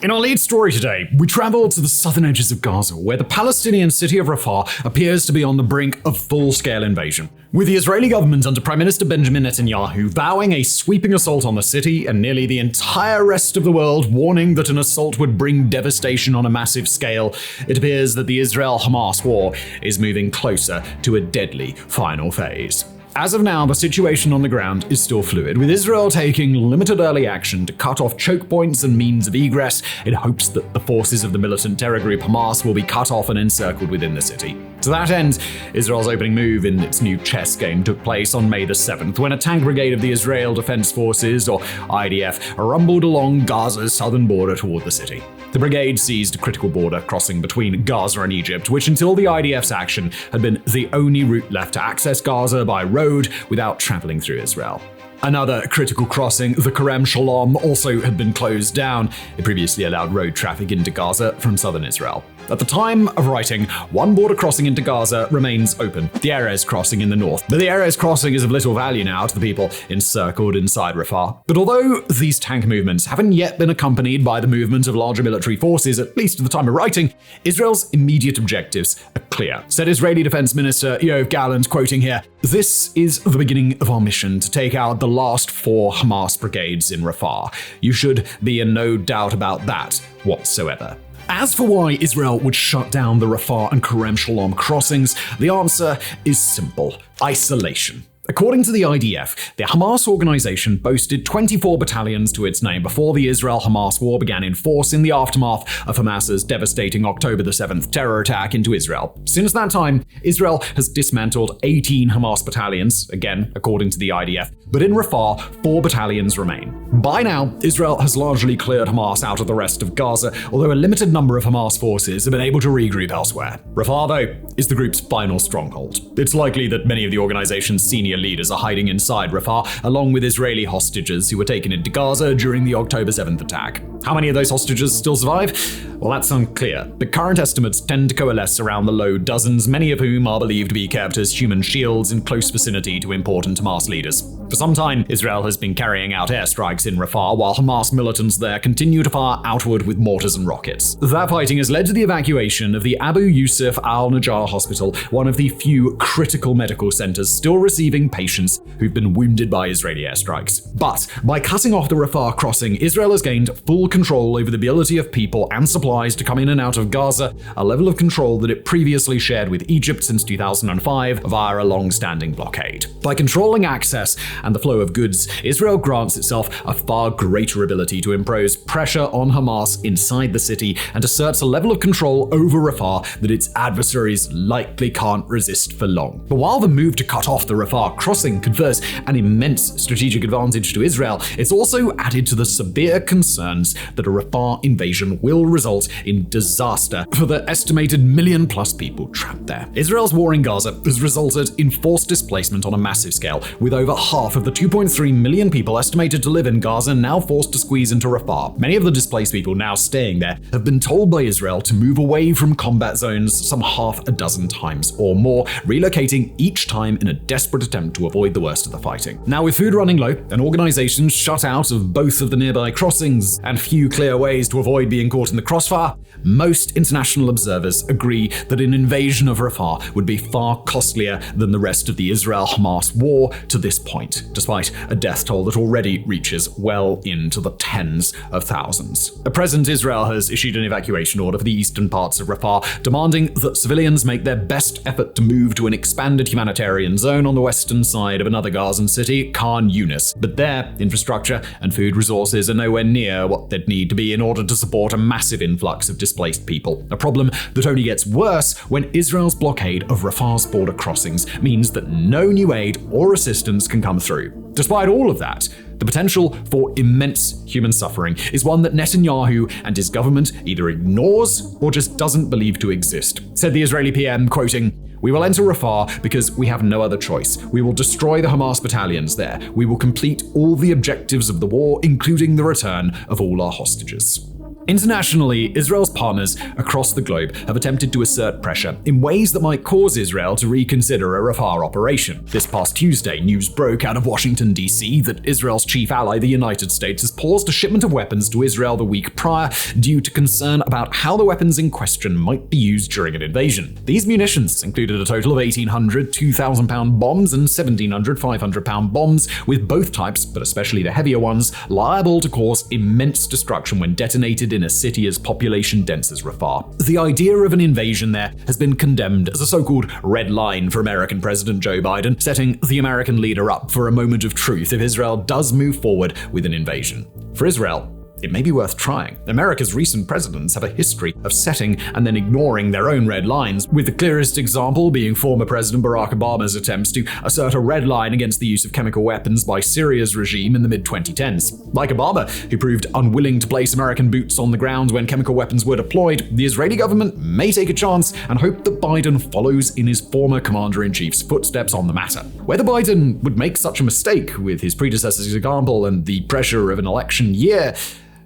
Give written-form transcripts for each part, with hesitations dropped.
In our lead story today, we travel to the southern edges of Gaza, where the Palestinian city of Rafah appears to be on the brink of full-scale invasion. With the Israeli government under Prime Minister Benjamin Netanyahu vowing a sweeping assault on the city and nearly the entire rest of the world warning that an assault would bring devastation on a massive scale, it appears that the Israel-Hamas war is moving closer to a deadly final phase. As of now, the situation on the ground is still fluid, with Israel taking limited early action to cut off choke points and means of egress in hopes that the forces of the militant terror group Hamas will be cut off and encircled within the city. To that end, Israel's opening move in its new chess game took place on May the 7th, when a tank brigade of the Israel Defense Forces, or IDF, rumbled along Gaza's southern border toward the city. The brigade seized a critical border crossing between Gaza and Egypt, which until the IDF's action had been the only route left to access Gaza by road without traveling through Israel. Another critical crossing, the Kerem Shalom, also had been closed down. It previously allowed road traffic into Gaza from southern Israel. At the time of writing, one border crossing into Gaza remains open, the Erez crossing in the north. But the Erez crossing is of little value now to the people encircled inside Rafah. But although these tank movements haven't yet been accompanied by the movement of larger military forces, at least at the time of writing, Israel's immediate objectives are clear. Said Israeli Defense Minister Yoav Gallant, quoting here, "This is the beginning of our mission to take out the last 4 Hamas brigades in Rafah. You should be in no doubt about that whatsoever." As for why Israel would shut down the Rafah and Kerem Shalom crossings, the answer is simple: isolation. According to the IDF, the Hamas organization boasted 24 battalions to its name before the Israel-Hamas war began in force in the aftermath of Hamas's devastating October the 7th terror attack into Israel. Since that time, Israel has dismantled 18 Hamas battalions, again according to the IDF, but in Rafah, 4 battalions remain. By now, Israel has largely cleared Hamas out of the rest of Gaza, although a limited number of Hamas forces have been able to regroup elsewhere. Rafah, though, is the group's final stronghold. It's likely that many of the organization's senior leaders are hiding inside Rafah, along with Israeli hostages who were taken into Gaza during the October 7th attack. How many of those hostages still survive? Well, that's unclear, but current estimates tend to coalesce around the low dozens, many of whom are believed to be kept as human shields in close vicinity to important Hamas leaders. For some time, Israel has been carrying out airstrikes in Rafah, while Hamas militants there continue to fire outward with mortars and rockets. That fighting has led to the evacuation of the Abu Yusuf al-Najjar Hospital, one of the few critical medical centers still receiving patients who've been wounded by Israeli airstrikes. But by cutting off the Rafah crossing, Israel has gained full control over the ability of people and supplies to come in and out of Gaza, a level of control that it previously shared with Egypt since 2005 via a long-standing blockade. By controlling access and the flow of goods, Israel grants itself a far greater ability to impose pressure on Hamas inside the city and asserts a level of control over Rafah that its adversaries likely can't resist for long. But while the move to cut off the Rafah crossing confers an immense strategic advantage to Israel, it's also added to the severe concerns that a Rafah invasion will result in disaster for the estimated million-plus people trapped there. Israel's war in Gaza has resulted in forced displacement on a massive scale, with over half of the 2.3 million people estimated to live in Gaza now forced to squeeze into Rafah. Many of the displaced people now staying there have been told by Israel to move away from combat zones some half a dozen times or more, relocating each time in a desperate attempt to avoid the worst of the fighting. Now, with food running low and organizations shut out of both of the nearby crossings and few clear ways to avoid being caught in the crossfire, most international observers agree that an invasion of Rafah would be far costlier than the rest of the Israel-Hamas war to this point, despite a death toll that already reaches well into the tens of thousands. At present, Israel has issued an evacuation order for the eastern parts of Rafah, demanding that civilians make their best effort to move to an expanded humanitarian zone on the western side of another Gazan city, Khan Yunis. But their infrastructure and food resources are nowhere near what they'd need to be in order to support a massive influx of displaced people, a problem that only gets worse when Israel's blockade of Rafah's border crossings means that no new aid or assistance can come through. Despite all of that, the potential for immense human suffering is one that Netanyahu and his government either ignores or just doesn't believe to exist. Said the Israeli PM, quoting, "We will enter Rafah because we have no other choice. We will destroy the Hamas battalions there. We will complete all the objectives of the war, including the return of all our hostages." Internationally, Israel's partners across the globe have attempted to assert pressure in ways that might cause Israel to reconsider a Rafah operation. This past Tuesday, news broke out of Washington, D.C. that Israel's chief ally, the United States, has paused a shipment of weapons to Israel the week prior due to concern about how the weapons in question might be used during an invasion. These munitions included a total of 1,800 2,000-pound bombs and 1,700 500-pound bombs, with both types, but especially the heavier ones, liable to cause immense destruction when detonated in a city as population-dense as Rafah. The idea of an invasion there has been condemned as a so-called red line for American President Joe Biden, setting the American leader up for a moment of truth if Israel does move forward with an invasion. For Israel, it may be worth trying. America's recent presidents have a history of setting and then ignoring their own red lines, with the clearest example being former President Barack Obama's attempts to assert a red line against the use of chemical weapons by Syria's regime in the mid-2010s. Like Obama, who proved unwilling to place American boots on the ground when chemical weapons were deployed, the Israeli government may take a chance and hope that Biden follows in his former commander-in-chief's footsteps on the matter. Whether Biden would make such a mistake with his predecessor's example and the pressure of an election year,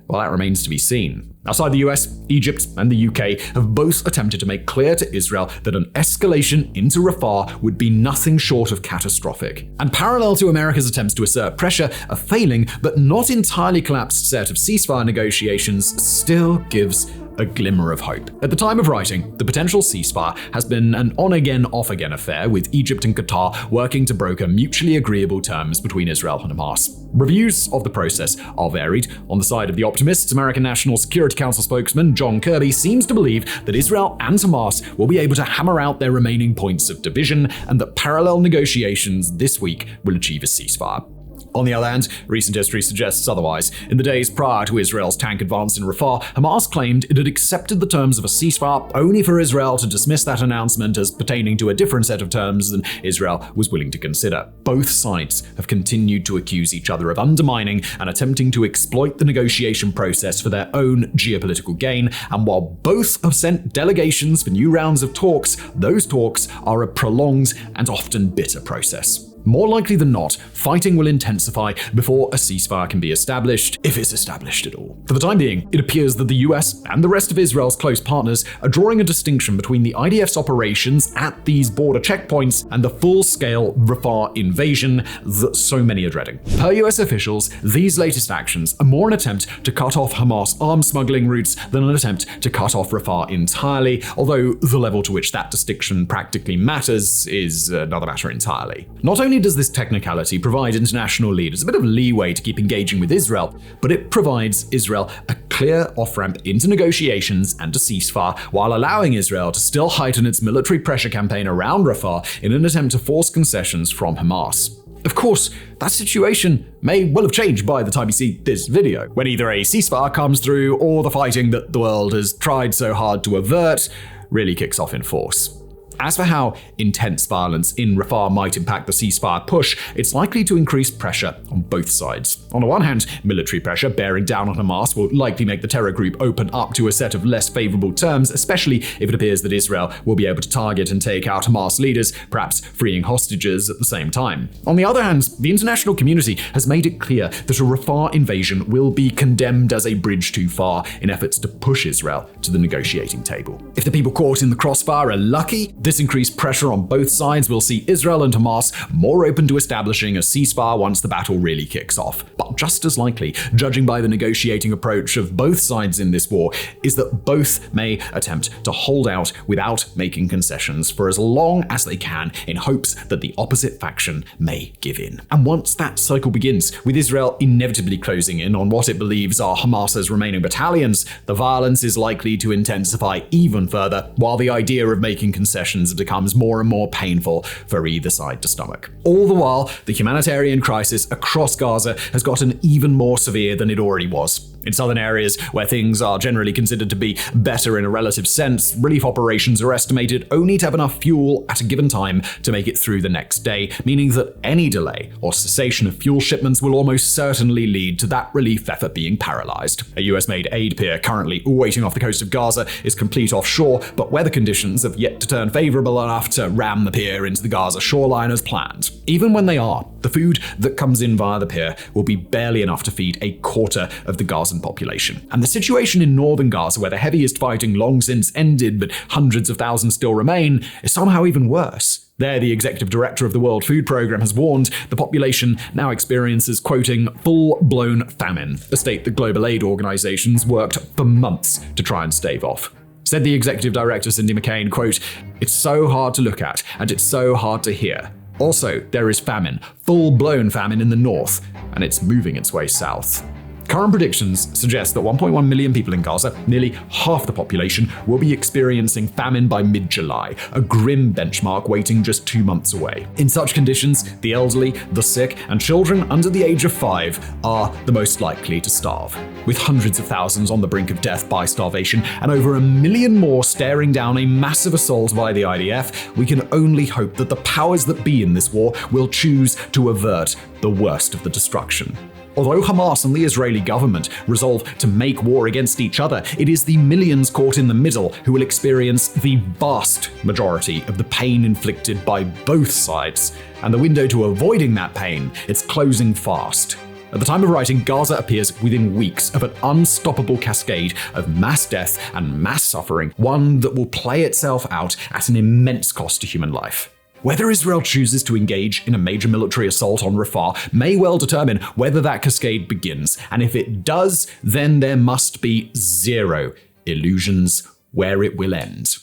well, that remains to be seen. Outside the US, Egypt and the UK have both attempted to make clear to Israel that an escalation into Rafah would be nothing short of catastrophic. And parallel to America's attempts to assert pressure, a failing but not entirely collapsed set of ceasefire negotiations still gives a glimmer of hope. At the time of writing, the potential ceasefire has been an on-again, off-again affair, with Egypt and Qatar working to broker mutually agreeable terms between Israel and Hamas. Reviews of the process are varied. On the side of the optimists, American National Security Council spokesman John Kirby seems to believe that Israel and Hamas will be able to hammer out their remaining points of division and that parallel negotiations this week will achieve a ceasefire. On the other hand, recent history suggests otherwise. In the days prior to Israel's tank advance in Rafah, Hamas claimed it had accepted the terms of a ceasefire only for Israel to dismiss that announcement as pertaining to a different set of terms than Israel was willing to consider. Both sides have continued to accuse each other of undermining and attempting to exploit the negotiation process for their own geopolitical gain, and while both have sent delegations for new rounds of talks, those talks are a prolonged and often bitter process. More likely than not, fighting will intensify before a ceasefire can be established, if it's established at all. For the time being, it appears that the US and the rest of Israel's close partners are drawing a distinction between the IDF's operations at these border checkpoints and the full-scale Rafah invasion that so many are dreading. Per US officials, these latest actions are more an attempt to cut off Hamas arms smuggling routes than an attempt to cut off Rafah entirely, although the level to which that distinction practically matters is another matter entirely. Not only does this technicality provide international leaders a bit of leeway to keep engaging with Israel, but it provides Israel a clear off-ramp into negotiations and a ceasefire, while allowing Israel to still heighten its military pressure campaign around Rafah in an attempt to force concessions from Hamas. Of course, that situation may well have changed by the time you see this video, when either a ceasefire comes through or the fighting that the world has tried so hard to avert really kicks off in force. As for how intense violence in Rafah might impact the ceasefire push, it's likely to increase pressure on both sides. On the one hand, military pressure bearing down on Hamas will likely make the terror group open up to a set of less favorable terms, especially if it appears that Israel will be able to target and take out Hamas leaders, perhaps freeing hostages at the same time. On the other hand, the international community has made it clear that a Rafah invasion will be condemned as a bridge too far in efforts to push Israel to the negotiating table. If the people caught in the crossfire are lucky, this increased pressure on both sides will see Israel and Hamas more open to establishing a ceasefire once the battle really kicks off. But just as likely, judging by the negotiating approach of both sides in this war, is that both may attempt to hold out without making concessions for as long as they can in hopes that the opposite faction may give in. And once that cycle begins, with Israel inevitably closing in on what it believes are Hamas's remaining battalions, the violence is likely to intensify even further, while the idea of making concessions becomes more and more painful for either side to stomach. All the while, the humanitarian crisis across Gaza has gotten even more severe than it already was. In southern areas where things are generally considered to be better in a relative sense, relief operations are estimated only to have enough fuel at a given time to make it through the next day, meaning that any delay or cessation of fuel shipments will almost certainly lead to that relief effort being paralyzed. A US-made aid pier currently waiting off the coast of Gaza is complete offshore, but weather conditions have yet to turn favorable enough to ram the pier into the Gaza shoreline as planned. Even when they are, the food that comes in via the pier will be barely enough to feed a quarter of the Gaza 1,000 population. And the situation in northern Gaza, where the heaviest fighting long since ended but hundreds of thousands still remain, is somehow even worse. There, the executive director of the World Food Programme has warned the population now experiences, quoting, full-blown famine, a state that global aid organizations worked for months to try and stave off. Said the executive director, Cindy McCain, quote, "It's so hard to look at, and it's so hard to hear. Also, there is famine, full-blown famine in the north, and it's moving its way south." Current predictions suggest that 1.1 million people in Gaza, nearly half the population, will be experiencing famine by mid-July, a grim benchmark waiting just 2 months away. In such conditions, the elderly, the sick, and children under the age of 5 are the most likely to starve. With hundreds of thousands on the brink of death by starvation and over 1 million more staring down a massive assault by the IDF, we can only hope that the powers that be in this war will choose to avert the worst of the destruction. Although Hamas and the Israeli government resolve to make war against each other, it is the millions caught in the middle who will experience the vast majority of the pain inflicted by both sides. And the window to avoiding that pain, it's closing fast. At the time of writing, Gaza appears within weeks of an unstoppable cascade of mass death and mass suffering, one that will play itself out at an immense cost to human life. Whether Israel chooses to engage in a major military assault on Rafah may well determine whether that cascade begins, and if it does, then there must be zero illusions where it will end.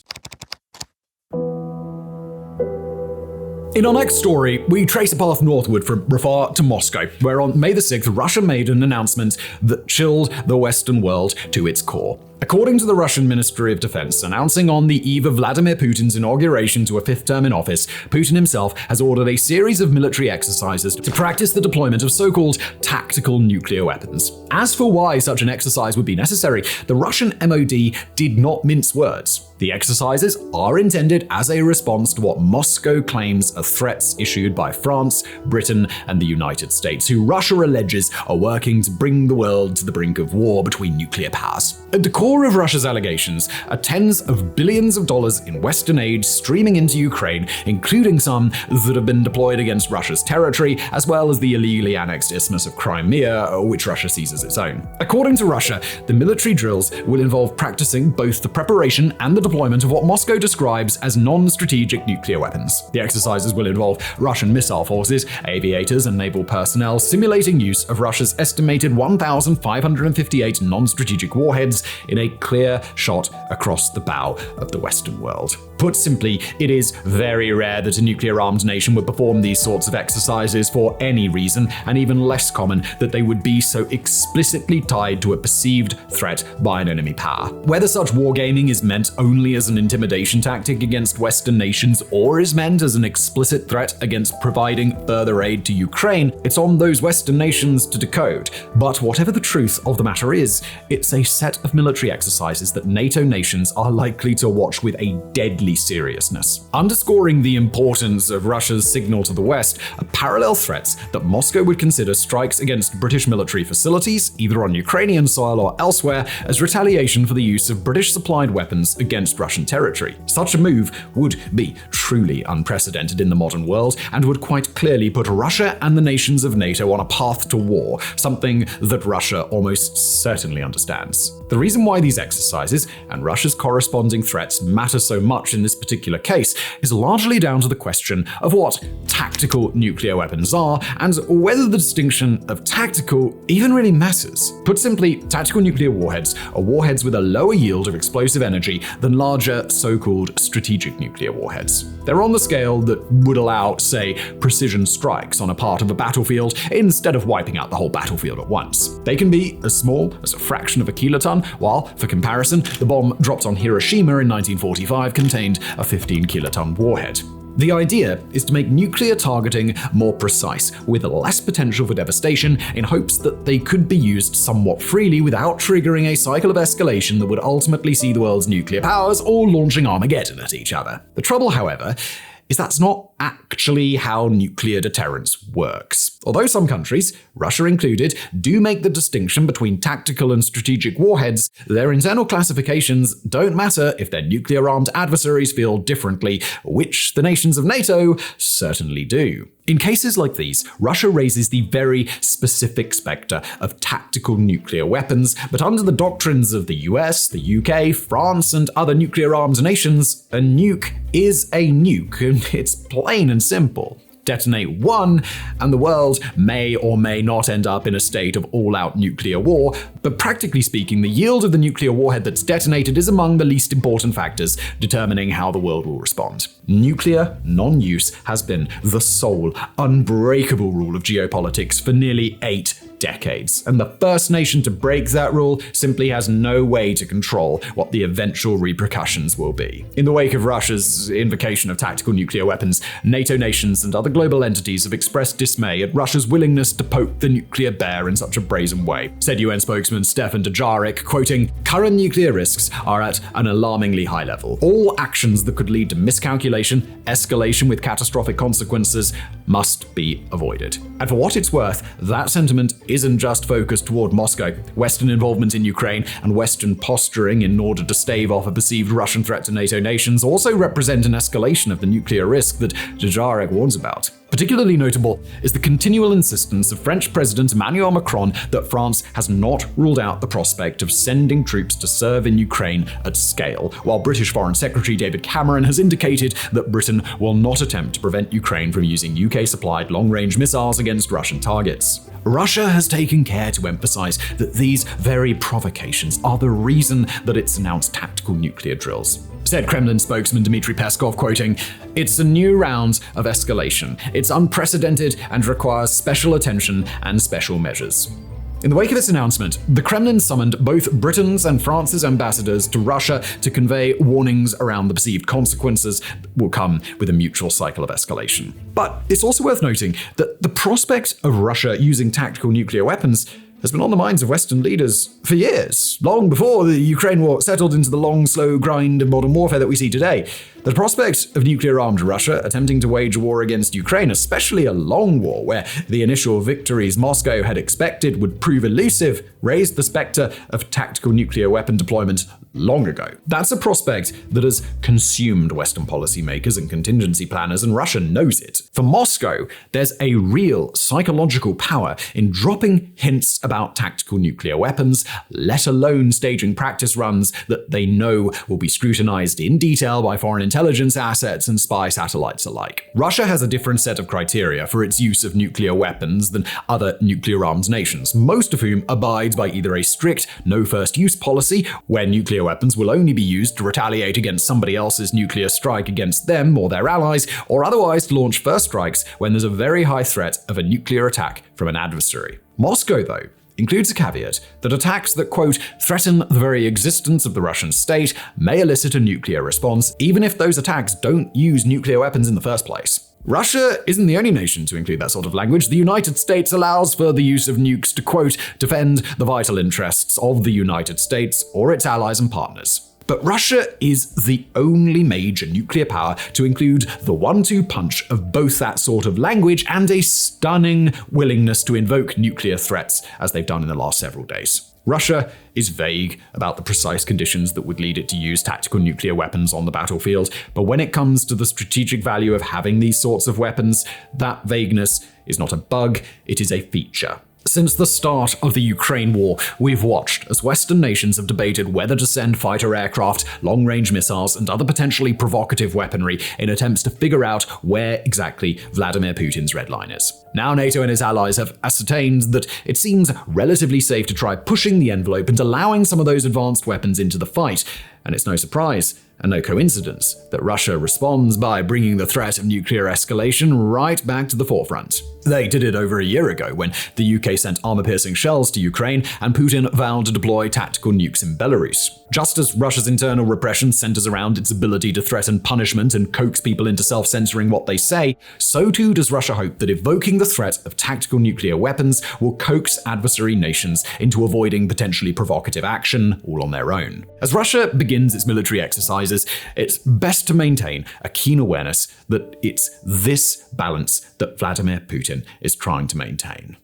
In our next story, we trace a path northward from Rafah to Moscow, where on May the 6th, Russia made an announcement that chilled the Western world to its core. According to the Russian Ministry of Defense, announcing on the eve of Vladimir Putin's inauguration to a 5th term in office, Putin himself has ordered a series of military exercises to practice the deployment of so-called tactical nuclear weapons. As for why such an exercise would be necessary, the Russian MOD did not mince words. The exercises are intended as a response to what Moscow claims are threats issued by France, Britain, and the United States, who Russia alleges are working to bring the world to the brink of war between nuclear powers. At the core of Russia's allegations are tens of billions of dollars in Western aid streaming into Ukraine, including some that have been deployed against Russia's territory, as well as the illegally annexed Isthmus of Crimea, which Russia sees as its own. According to Russia, the military drills will involve practicing both the preparation and the deployment of what Moscow describes as non-strategic nuclear weapons. The exercises will involve Russian missile forces, aviators, and naval personnel simulating use of Russia's estimated 1,558 non-strategic warheads in a clear shot across the bow of the Western world. Put simply, it is very rare that a nuclear-armed nation would perform these sorts of exercises for any reason, and even less common that they would be so explicitly tied to a perceived threat by an enemy power. Whether such wargaming is meant only as an intimidation tactic against Western nations or is meant as an explicit threat against providing further aid to Ukraine, it's on those Western nations to decode. But whatever the truth of the matter is, it's a set of military exercises that NATO nations are likely to watch with a deadly seriousness. Underscoring the importance of Russia's signal to the West are parallel threats that Moscow would consider strikes against British military facilities, either on Ukrainian soil or elsewhere, as retaliation for the use of British-supplied weapons against Russian territory. Such a move would be truly unprecedented in the modern world and would quite clearly put Russia and the nations of NATO on a path to war, something that Russia almost certainly understands. The reason why these exercises and Russia's corresponding threats matter so much in this particular case is largely down to the question of what tactical nuclear weapons are and whether the distinction of tactical even really matters. Put simply, tactical nuclear warheads are warheads with a lower yield of explosive energy than larger so-called strategic nuclear warheads. They're on the scale that would allow, say, precision strikes on a part of a battlefield instead of wiping out the whole battlefield at once. They can be as small as a fraction of a kiloton, while, for comparison, the bomb dropped on Hiroshima in 1945 contained a 15-kiloton warhead. The idea is to make nuclear targeting more precise, with less potential for devastation, in hopes that they could be used somewhat freely without triggering a cycle of escalation that would ultimately see the world's nuclear powers all launching Armageddon at each other. The trouble, however, is that's not actually how nuclear deterrence works. Although some countries, Russia included, do make the distinction between tactical and strategic warheads, their internal classifications don't matter if their nuclear-armed adversaries feel differently, which the nations of NATO certainly do. In cases like these, Russia raises the very specific spectre of tactical nuclear weapons, but under the doctrines of the US, the UK, France, and other nuclear-armed nations, a nuke is a nuke, and it's plain and simple. Detonate one, and the world may or may not end up in a state of all-out nuclear war, but practically speaking, the yield of the nuclear warhead that's detonated is among the least important factors determining how the world will respond. Nuclear non-use has been the sole, unbreakable rule of geopolitics for nearly 8 decades, and the first nation to break that rule simply has no way to control what the eventual repercussions will be. In the wake of Russia's invocation of tactical nuclear weapons, NATO nations and other global entities have expressed dismay at Russia's willingness to poke the nuclear bear in such a brazen way, said UN spokesman Stefan Dujarric, quoting, "Current nuclear risks are at an alarmingly high level. All actions that could lead to miscalculation, escalation with catastrophic consequences must be avoided." And for what it's worth, that sentiment isn't just focused toward Moscow. Western involvement in Ukraine and Western posturing in order to stave off a perceived Russian threat to NATO nations also represent an escalation of the nuclear risk that Dujarric warns about. Particularly notable is the continual insistence of French President Emmanuel Macron that France has not ruled out the prospect of sending troops to serve in Ukraine at scale, while British Foreign Secretary David Cameron has indicated that Britain will not attempt to prevent Ukraine from using UK-supplied long-range missiles against Russian targets. Russia has taken care to emphasize that these very provocations are the reason that it's announced tactical nuclear drills. Said Kremlin spokesman Dmitry Peskov, quoting, "It's a new round of escalation. It's unprecedented and requires special attention and special measures." In the wake of this announcement, the Kremlin summoned both Britain's and France's ambassadors to Russia to convey warnings around the perceived consequences that will come with a mutual cycle of escalation. But it's also worth noting that the prospect of Russia using tactical nuclear weapons has been on the minds of Western leaders for years, long before the Ukraine war settled into the long, slow grind of modern warfare that we see today. The prospect of nuclear-armed Russia attempting to wage war against Ukraine, especially a long war where the initial victories Moscow had expected would prove elusive, raised the specter of tactical nuclear weapon deployment long ago. That's a prospect that has consumed Western policymakers and contingency planners, and Russia knows it. For Moscow, there's a real psychological power in dropping hints about tactical nuclear weapons, let alone staging practice runs that they know will be scrutinized in detail by foreign intelligence assets and spy satellites alike. Russia has a different set of criteria for its use of nuclear weapons than other nuclear-armed nations, most of whom abide by either a strict no-first-use policy, where nuclear weapons will only be used to retaliate against somebody else's nuclear strike against them or their allies, or otherwise to launch first strikes when there's a very high threat of a nuclear attack from an adversary. Moscow, though, includes a caveat that attacks that, quote, threaten the very existence of the Russian state may elicit a nuclear response, even if those attacks don't use nuclear weapons in the first place. Russia isn't the only nation to include that sort of language. The United States allows for the use of nukes to, quote, defend the vital interests of the United States or its allies and partners. But Russia is the only major nuclear power to include the 1-2 punch of both that sort of language and a stunning willingness to invoke nuclear threats, as they've done in the last several days. Russia is vague about the precise conditions that would lead it to use tactical nuclear weapons on the battlefield, but when it comes to the strategic value of having these sorts of weapons, that vagueness is not a bug, it is a feature. Since the start of the Ukraine war, we've watched as Western nations have debated whether to send fighter aircraft, long-range missiles, and other potentially provocative weaponry in attempts to figure out where exactly Vladimir Putin's red line is. Now NATO and its allies have ascertained that it seems relatively safe to try pushing the envelope and allowing some of those advanced weapons into the fight, and it's no surprise and no coincidence that Russia responds by bringing the threat of nuclear escalation right back to the forefront. They did it over a year ago when the UK sent armor-piercing shells to Ukraine and Putin vowed to deploy tactical nukes in Belarus. Just as Russia's internal repression centers around its ability to threaten punishment and coax people into self-censoring what they say, so too does Russia hope that evoking the threat of tactical nuclear weapons will coax adversary nations into avoiding potentially provocative action all on their own. As Russia begins begins its military exercises, it's best to maintain a keen awareness that it's this balance that Vladimir Putin is trying to maintain.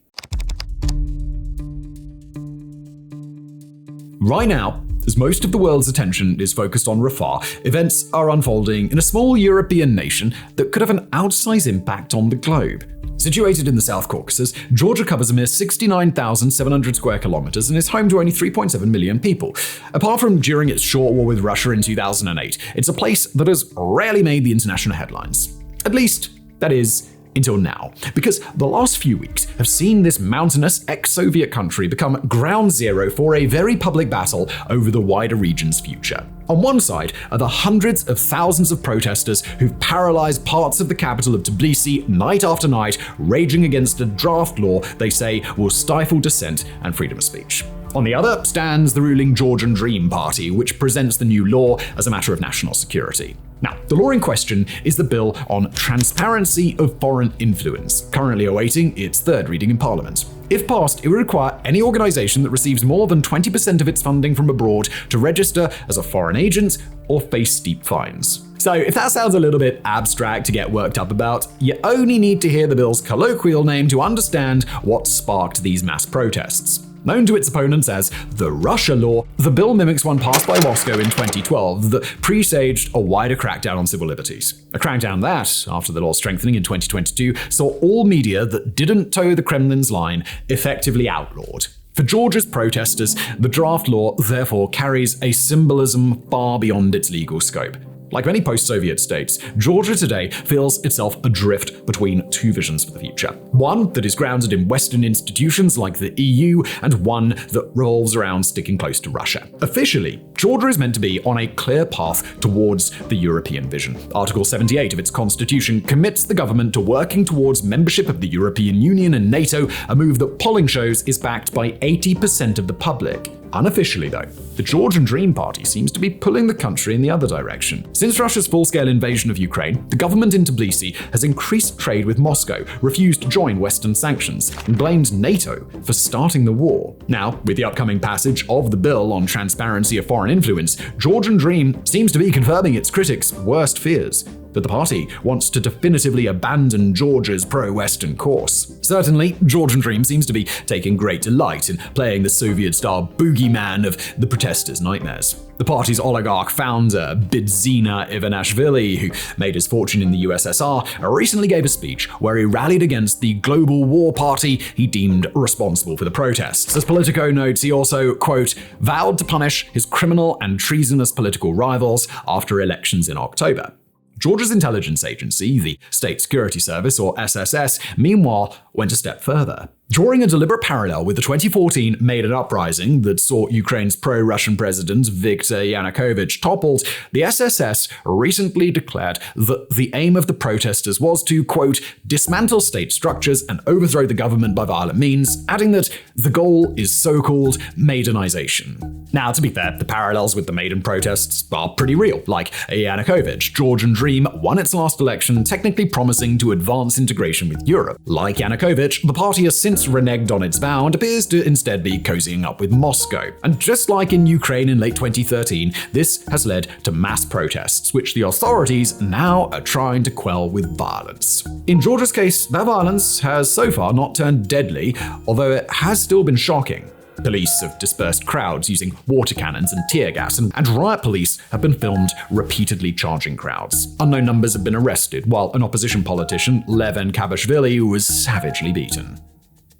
Right now, as most of the world's attention is focused on Rafah, events are unfolding in a small European nation that could have an outsized impact on the globe. Situated in the South Caucasus, Georgia covers a mere 69,700 square kilometers and is home to only 3.7 million people. Apart from during its short war with Russia in 2008, it's a place that has rarely made the international headlines. At least, that is, until now, because the last few weeks have seen this mountainous ex-Soviet country become ground zero for a very public battle over the wider region's future. On one side are the hundreds of thousands of protesters who've paralyzed parts of the capital of Tbilisi night after night, raging against a draft law they say will stifle dissent and freedom of speech. On the other stands the ruling Georgian Dream Party, which presents the new law as a matter of national security. Now, the law in question is the bill on transparency of foreign influence, currently awaiting its third reading in Parliament. If passed, it would require any organization that receives more than 20% of its funding from abroad to register as a foreign agent or face steep fines. So if that sounds a little bit abstract to get worked up about, you only need to hear the bill's colloquial name to understand what sparked these mass protests. Known to its opponents as the Russia Law, the bill mimics one passed by Moscow in 2012 that presaged a wider crackdown on civil liberties. A crackdown that, after the law's strengthening in 2022, saw all media that didn't toe the Kremlin's line effectively outlawed. For Georgia's protesters, the draft law therefore carries a symbolism far beyond its legal scope. Like many post-Soviet states, Georgia today feels itself adrift between two visions for the future. One that is grounded in Western institutions like the EU, and one that revolves around sticking close to Russia. Officially, Georgia is meant to be on a clear path towards the European vision. Article 78 of its constitution commits the government to working towards membership of the European Union and NATO, a move that polling shows is backed by 80% of the public. Unofficially, though, the Georgian Dream Party seems to be pulling the country in the other direction. Since Russia's full-scale invasion of Ukraine, the government in Tbilisi has increased trade with Moscow, refused to join Western sanctions, and blamed NATO for starting the war. Now, with the upcoming passage of the bill on transparency of foreign influence, Georgian Dream seems to be confirming its critics' worst fears, that the party wants to definitively abandon Georgia's pro-Western course. Certainly, Georgian Dream seems to be taking great delight in playing the Soviet-style boogeyman of the protesters' nightmares. The party's oligarch founder, Bidzina Ivanishvili, who made his fortune in the USSR, recently gave a speech where he rallied against the global war party he deemed responsible for the protests. As Politico notes, he also, quote, vowed to punish his criminal and treasonous political rivals after elections in October. Georgia's intelligence agency, the State Security Service, or SSS, meanwhile went a step further. Drawing a deliberate parallel with the 2014 Maidan uprising that saw Ukraine's pro-Russian president Viktor Yanukovych toppled, the SSS recently declared that the aim of the protesters was to, quote, dismantle state structures and overthrow the government by violent means, adding that the goal is so-called Maidanization. Now, to be fair, the parallels with the Maidan protests are pretty real. Like Yanukovych, Georgian Dream won its last election, technically promising to advance integration with Europe. Like Yanukovych, the party has since reneged on its vow and appears to instead be cozying up with Moscow. And just like in Ukraine in late 2013, this has led to mass protests, which the authorities now are trying to quell with violence. In Georgia's case, that violence has so far not turned deadly, although it has still been shocking. Police have dispersed crowds using water cannons and tear gas, and riot police have been filmed repeatedly charging crowds. Unknown numbers have been arrested, while an opposition politician, Lev Kabashvili, was savagely beaten.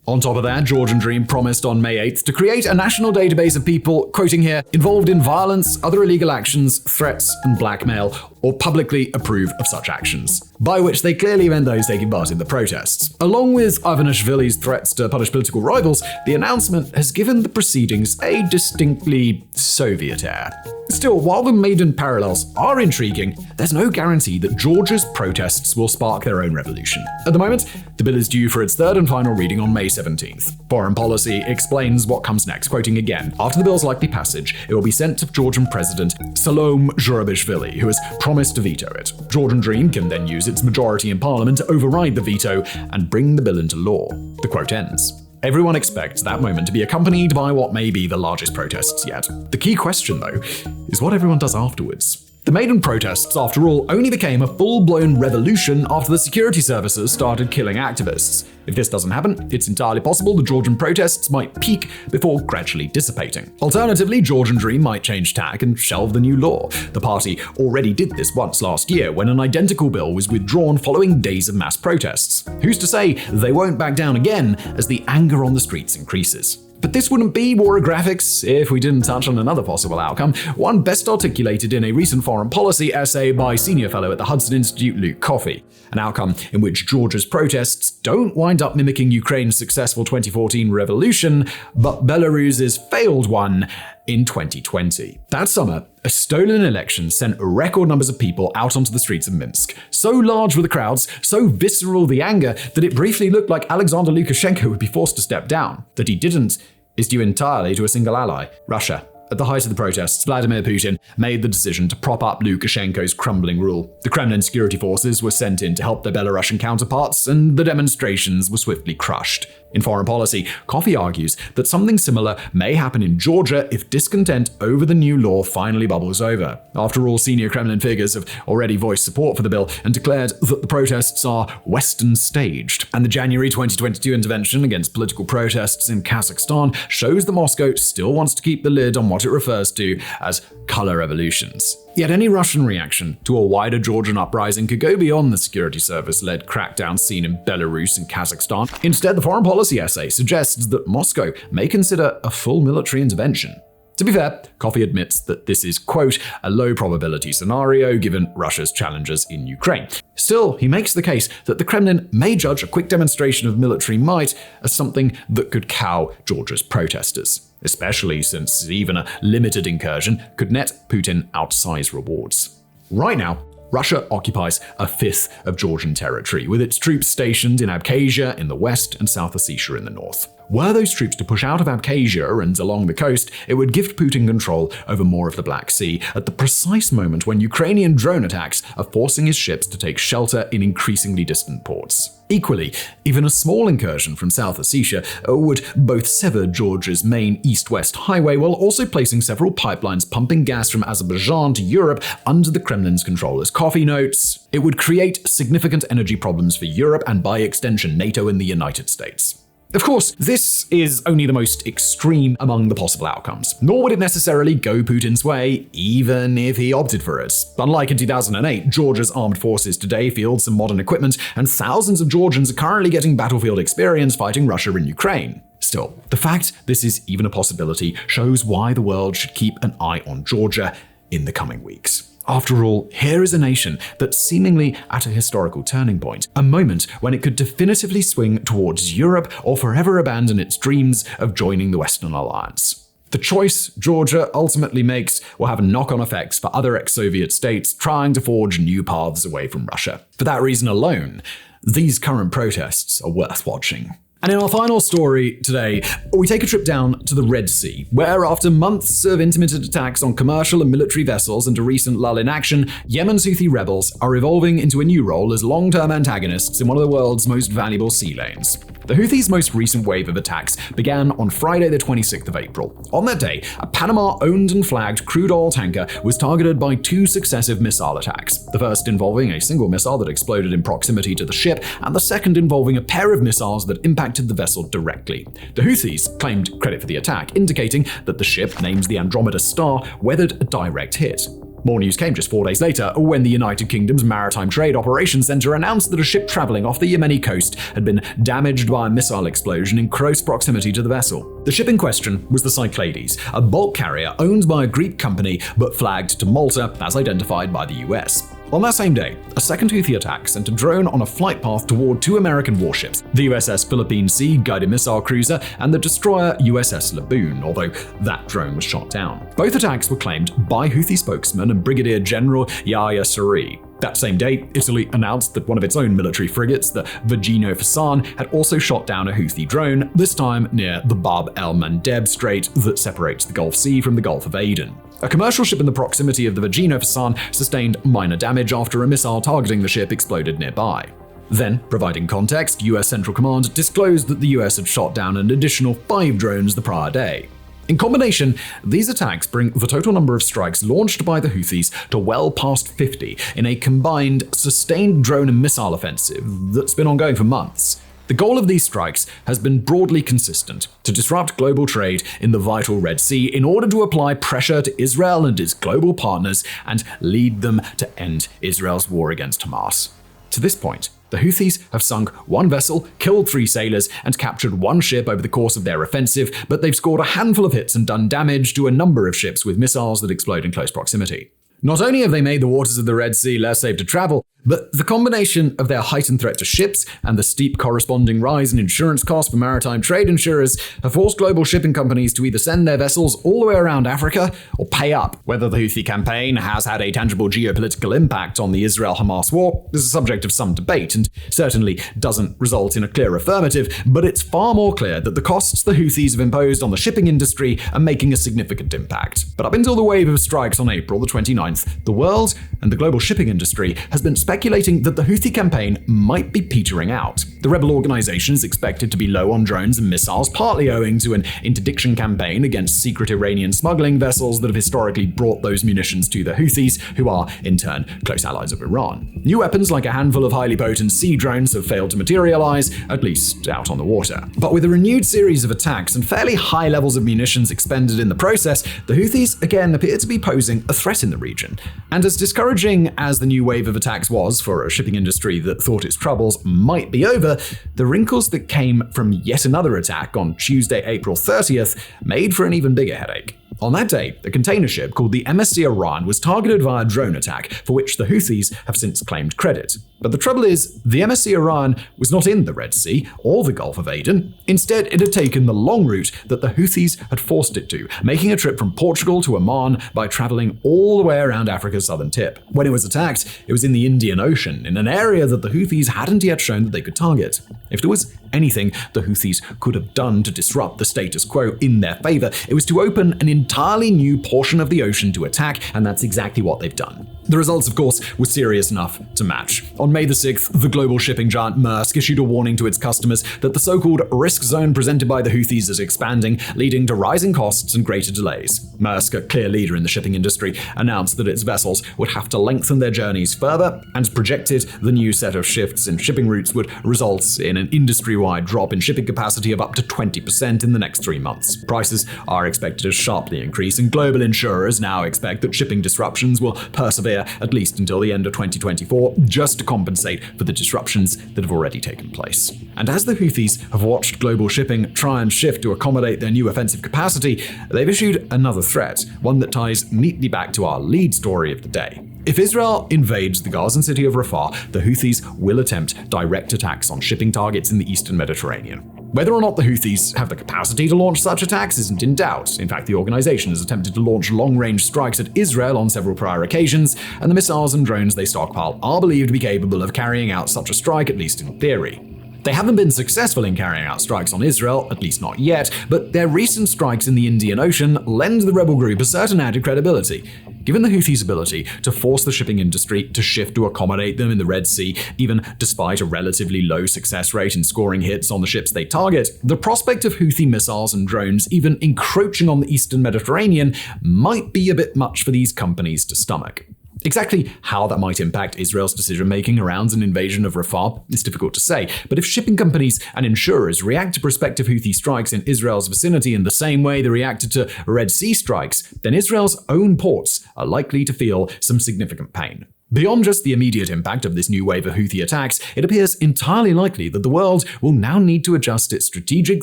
On top of that, Georgian Dream promised on May 8th to create a national database of people, quoting here, involved in violence, other illegal actions, threats, and blackmail, or publicly approve of such actions. By which they clearly meant those taking part in the protests. Along with Ivanishvili's threats to punish political rivals, the announcement has given the proceedings a distinctly Soviet air. Still, while the Maidan parallels are intriguing, there's no guarantee that Georgia's protests will spark their own revolution. At the moment, the bill is due for its third and final reading on May 17th. Foreign Policy explains what comes next, quoting again, after the bill's likely passage, it will be sent to Georgian President Salom Zhurabishvili, who has promised to veto it. Georgian Dream can then use its majority in parliament to override the veto and bring the bill into law. The quote ends. Everyone expects that moment to be accompanied by what may be the largest protests yet. The key question, though, is what everyone does afterwards. The maiden protests, after all, only became a full-blown revolution after the security services started killing activists. If this doesn't happen, it's entirely possible the Georgian protests might peak before gradually dissipating. Alternatively, Georgian Dream might change tack and shelve the new law. The party already did this once last year when an identical bill was withdrawn following days of mass protests. Who's to say they won't back down again as the anger on the streets increases? But this wouldn't be war of graphics if we didn't touch on another possible outcome, one best articulated in a recent foreign policy essay by senior fellow at the Hudson Institute Luke Coffey. An outcome in which Georgia's protests don't wind up mimicking Ukraine's successful 2014 revolution, but Belarus's failed one in 2020. That summer, a stolen election sent record numbers of people out onto the streets of Minsk. So large were the crowds, so visceral the anger, that it briefly looked like Alexander Lukashenko would be forced to step down. That he didn't is due entirely to a single ally, Russia. At the height of the protests, Vladimir Putin made the decision to prop up Lukashenko's crumbling rule. The Kremlin security forces were sent in to help their Belarusian counterparts, and the demonstrations were swiftly crushed. In foreign policy, Coffey argues that something similar may happen in Georgia if discontent over the new law finally bubbles over. After all, senior Kremlin figures have already voiced support for the bill and declared that the protests are Western staged. And the January 2022 intervention against political protests in Kazakhstan shows that Moscow still wants to keep the lid on what it refers to as color revolutions. Yet any Russian reaction to a wider Georgian uprising could go beyond the security service-led crackdown seen in Belarus and Kazakhstan. Instead, the foreign policy essay suggests that Moscow may consider a full military intervention. To be fair, Coffey admits that this is, quote, a low-probability scenario given Russia's challenges in Ukraine. Still, he makes the case that the Kremlin may judge a quick demonstration of military might as something that could cow Georgia's protesters, especially since even a limited incursion could net Putin outsized rewards. Right now, Russia occupies a fifth of Georgian territory, with its troops stationed in Abkhazia in the west and South Ossetia in the north. Were those troops to push out of Abkhazia and along the coast, it would give Putin control over more of the Black Sea at the precise moment when Ukrainian drone attacks are forcing his ships to take shelter in increasingly distant ports. Equally, even a small incursion from South Ossetia would both sever Georgia's main east-west highway while also placing several pipelines pumping gas from Azerbaijan to Europe under the Kremlin's control. As Coffey notes, it would create significant energy problems for Europe and by extension NATO and the United States. Of course, this is only the most extreme among the possible outcomes, nor would it necessarily go Putin's way, even if he opted for it. Unlike in 2008, Georgia's armed forces today field some modern equipment, and thousands of Georgians are currently getting battlefield experience fighting Russia in Ukraine. Still, the fact this is even a possibility shows why the world should keep an eye on Georgia in the coming weeks. After all, here is a nation that's seemingly at a historical turning point, a moment when it could definitively swing towards Europe or forever abandon its dreams of joining the Western Alliance. The choice Georgia ultimately makes will have knock-on effects for other ex-Soviet states trying to forge new paths away from Russia. For that reason alone, these current protests are worth watching. And in our final story today, we take a trip down to the Red Sea, where after months of intermittent attacks on commercial and military vessels and a recent lull in action, Yemen's Houthi rebels are evolving into a new role as long-term antagonists in one of the world's most valuable sea lanes. The Houthis' most recent wave of attacks began on Friday the 26th of April. On that day, a Panama-owned and flagged crude oil tanker was targeted by two successive missile attacks, the first involving a single missile that exploded in proximity to the ship, and the second involving a pair of missiles that impacted the vessel directly. The Houthis claimed credit for the attack, indicating that the ship, named the Andromeda Star, weathered a direct hit. More news came just 4 days later when the United Kingdom's Maritime Trade Operations Centre announced that a ship travelling off the Yemeni coast had been damaged by a missile explosion in close proximity to the vessel. The ship in question was the Cyclades, a bulk carrier owned by a Greek company but flagged to Malta as identified by the US. On that same day, a second Houthi attack sent a drone on a flight path toward two American warships, the USS Philippine Sea guided missile cruiser and the destroyer USS Laboon, although that drone was shot down. Both attacks were claimed by Houthi spokesman and Brigadier General Yahya Saree. That same day, Italy announced that one of its own military frigates, the Virginio Fasan, had also shot down a Houthi drone, this time near the Bab el-Mandeb Strait that separates the Gulf Sea from the Gulf of Aden. A commercial ship in the proximity of the Virginio Fasan sustained minor damage after a missile targeting the ship exploded nearby. Then, providing context, US Central Command disclosed that the US had shot down an additional 5 drones the prior day. In combination, these attacks bring the total number of strikes launched by the Houthis to well past 50 in a combined, sustained drone and missile offensive that's been ongoing for months. The goal of these strikes has been broadly consistent: to disrupt global trade in the vital Red Sea in order to apply pressure to Israel and its global partners and lead them to end Israel's war against Hamas. To this point, the Houthis have sunk 1 vessel, killed 3 sailors, and captured 1 ship over the course of their offensive, but they've scored a handful of hits and done damage to a number of ships with missiles that explode in close proximity. Not only have they made the waters of the Red Sea less safe to travel, but the combination of their heightened threat to ships and the steep corresponding rise in insurance costs for maritime trade insurers have forced global shipping companies to either send their vessels all the way around Africa or pay up. Whether the Houthi campaign has had a tangible geopolitical impact on the Israel-Hamas war is a subject of some debate and certainly doesn't result in a clear affirmative, but it's far more clear that the costs the Houthis have imposed on the shipping industry are making a significant impact. But up until the wave of strikes on April the 29th, the world and the global shipping industry has been speculating that the Houthi campaign might be petering out. The rebel organization is expected to be low on drones and missiles, partly owing to an interdiction campaign against secret Iranian smuggling vessels that have historically brought those munitions to the Houthis, who are, in turn, close allies of Iran. New weapons like a handful of highly potent sea drones have failed to materialize, at least out on the water. But with a renewed series of attacks and fairly high levels of munitions expended in the process, the Houthis again appear to be posing a threat in the region. And as discouraging as the new wave of attacks was for a shipping industry that thought its troubles might be over, the wrinkles that came from yet another attack on Tuesday, April 30th, made for an even bigger headache. On that day, a container ship called the MSC Iran was targeted via a drone attack, for which the Houthis have since claimed credit. But the trouble is, the MSC Iran was not in the Red Sea or the Gulf of Aden. Instead, it had taken the long route that the Houthis had forced it to, making a trip from Portugal to Oman by traveling all the way around Africa's southern tip. When it was attacked, it was in the Indian Ocean, in an area that the Houthis hadn't yet shown that they could target. If there was anything the Houthis could have done to disrupt the status quo in their favor, it was to open an entirely new portion of the ocean to attack, and that's exactly what they've done. The results, of course, were serious enough to match. On May the 6th, the global shipping giant Maersk issued a warning to its customers that the so-called risk zone presented by the Houthis is expanding, leading to rising costs and greater delays. Maersk, a clear leader in the shipping industry, announced that its vessels would have to lengthen their journeys further and projected the new set of shifts in shipping routes would result in an industry-wide drop in shipping capacity of up to 20% in the next 3 months. Prices are expected to sharply increase, and global insurers now expect that shipping disruptions will persevere at least until the end of 2024, just to compensate for the disruptions that have already taken place. And as the Houthis have watched global shipping try and shift to accommodate their new offensive capacity, they've issued another threat, one that ties neatly back to our lead story of the day. If Israel invades the Gazan city of Rafah, the Houthis will attempt direct attacks on shipping targets in the eastern Mediterranean. Whether or not the Houthis have the capacity to launch such attacks isn't in doubt. In fact, the organization has attempted to launch long-range strikes at Israel on several prior occasions, and the missiles and drones they stockpile are believed to be capable of carrying out such a strike, at least in theory. They haven't been successful in carrying out strikes on Israel, at least not yet, but their recent strikes in the Indian Ocean lend the rebel group a certain added credibility. Given the Houthis' ability to force the shipping industry to shift to accommodate them in the Red Sea, even despite a relatively low success rate in scoring hits on the ships they target, the prospect of Houthi missiles and drones even encroaching on the eastern Mediterranean might be a bit much for these companies to stomach. Exactly how that might impact Israel's decision-making around an invasion of Rafah is difficult to say, but if shipping companies and insurers react to prospective Houthi strikes in Israel's vicinity in the same way they reacted to Red Sea strikes, then Israel's own ports are likely to feel some significant pain. Beyond just the immediate impact of this new wave of Houthi attacks, it appears entirely likely that the world will now need to adjust its strategic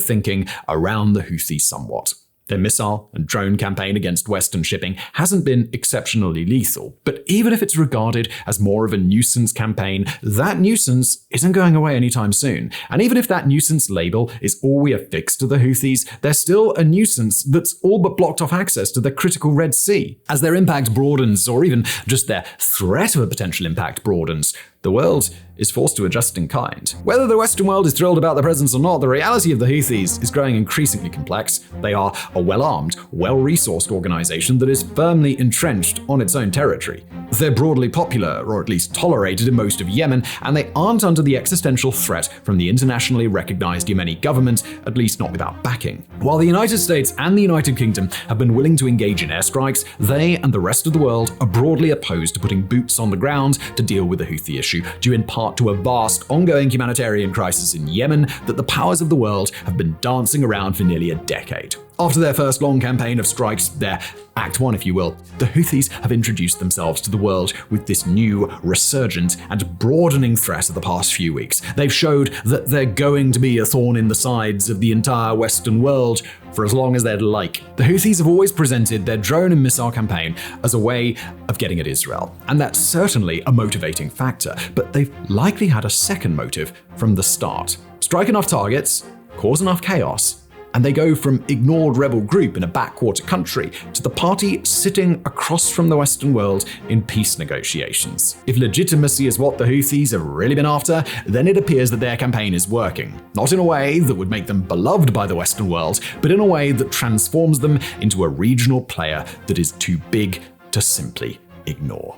thinking around the Houthis somewhat. Their missile and drone campaign against Western shipping hasn't been exceptionally lethal, but even if it's regarded as more of a nuisance campaign, that nuisance isn't going away anytime soon. And even if that nuisance label is all we affix to the Houthis, they're still a nuisance that's all but blocked off access to the critical Red Sea. As their impact broadens, or even just their threat of a potential impact broadens, the world is forced to adjust in kind. Whether the Western world is thrilled about their presence or not, the reality of the Houthis is growing increasingly complex. They are a well-armed, well-resourced organization that is firmly entrenched on its own territory. They're broadly popular, or at least tolerated in most of Yemen, and they aren't under the existential threat from the internationally recognized Yemeni government, at least not without backing. While the United States and the United Kingdom have been willing to engage in airstrikes, they and the rest of the world are broadly opposed to putting boots on the ground to deal with the Houthi issue, due in part to a vast, ongoing humanitarian crisis in Yemen that the powers of the world have been dancing around for nearly a decade. After their first long campaign of strikes, their Act 1 if you will, the Houthis have introduced themselves to the world with this new, resurgent, and broadening threat of the past few weeks. They've showed that they're going to be a thorn in the sides of the entire Western world for as long as they'd like. The Houthis have always presented their drone and missile campaign as a way of getting at Israel, and that's certainly a motivating factor, but they've likely had a second motive from the start. Strike enough targets, cause enough chaos, and they go from ignored rebel group in a backwater country to the party sitting across from the Western world in peace negotiations. If legitimacy is what the Houthis have really been after, then it appears that their campaign is working. Not in a way that would make them beloved by the Western world, but in a way that transforms them into a regional player that is too big to simply ignore.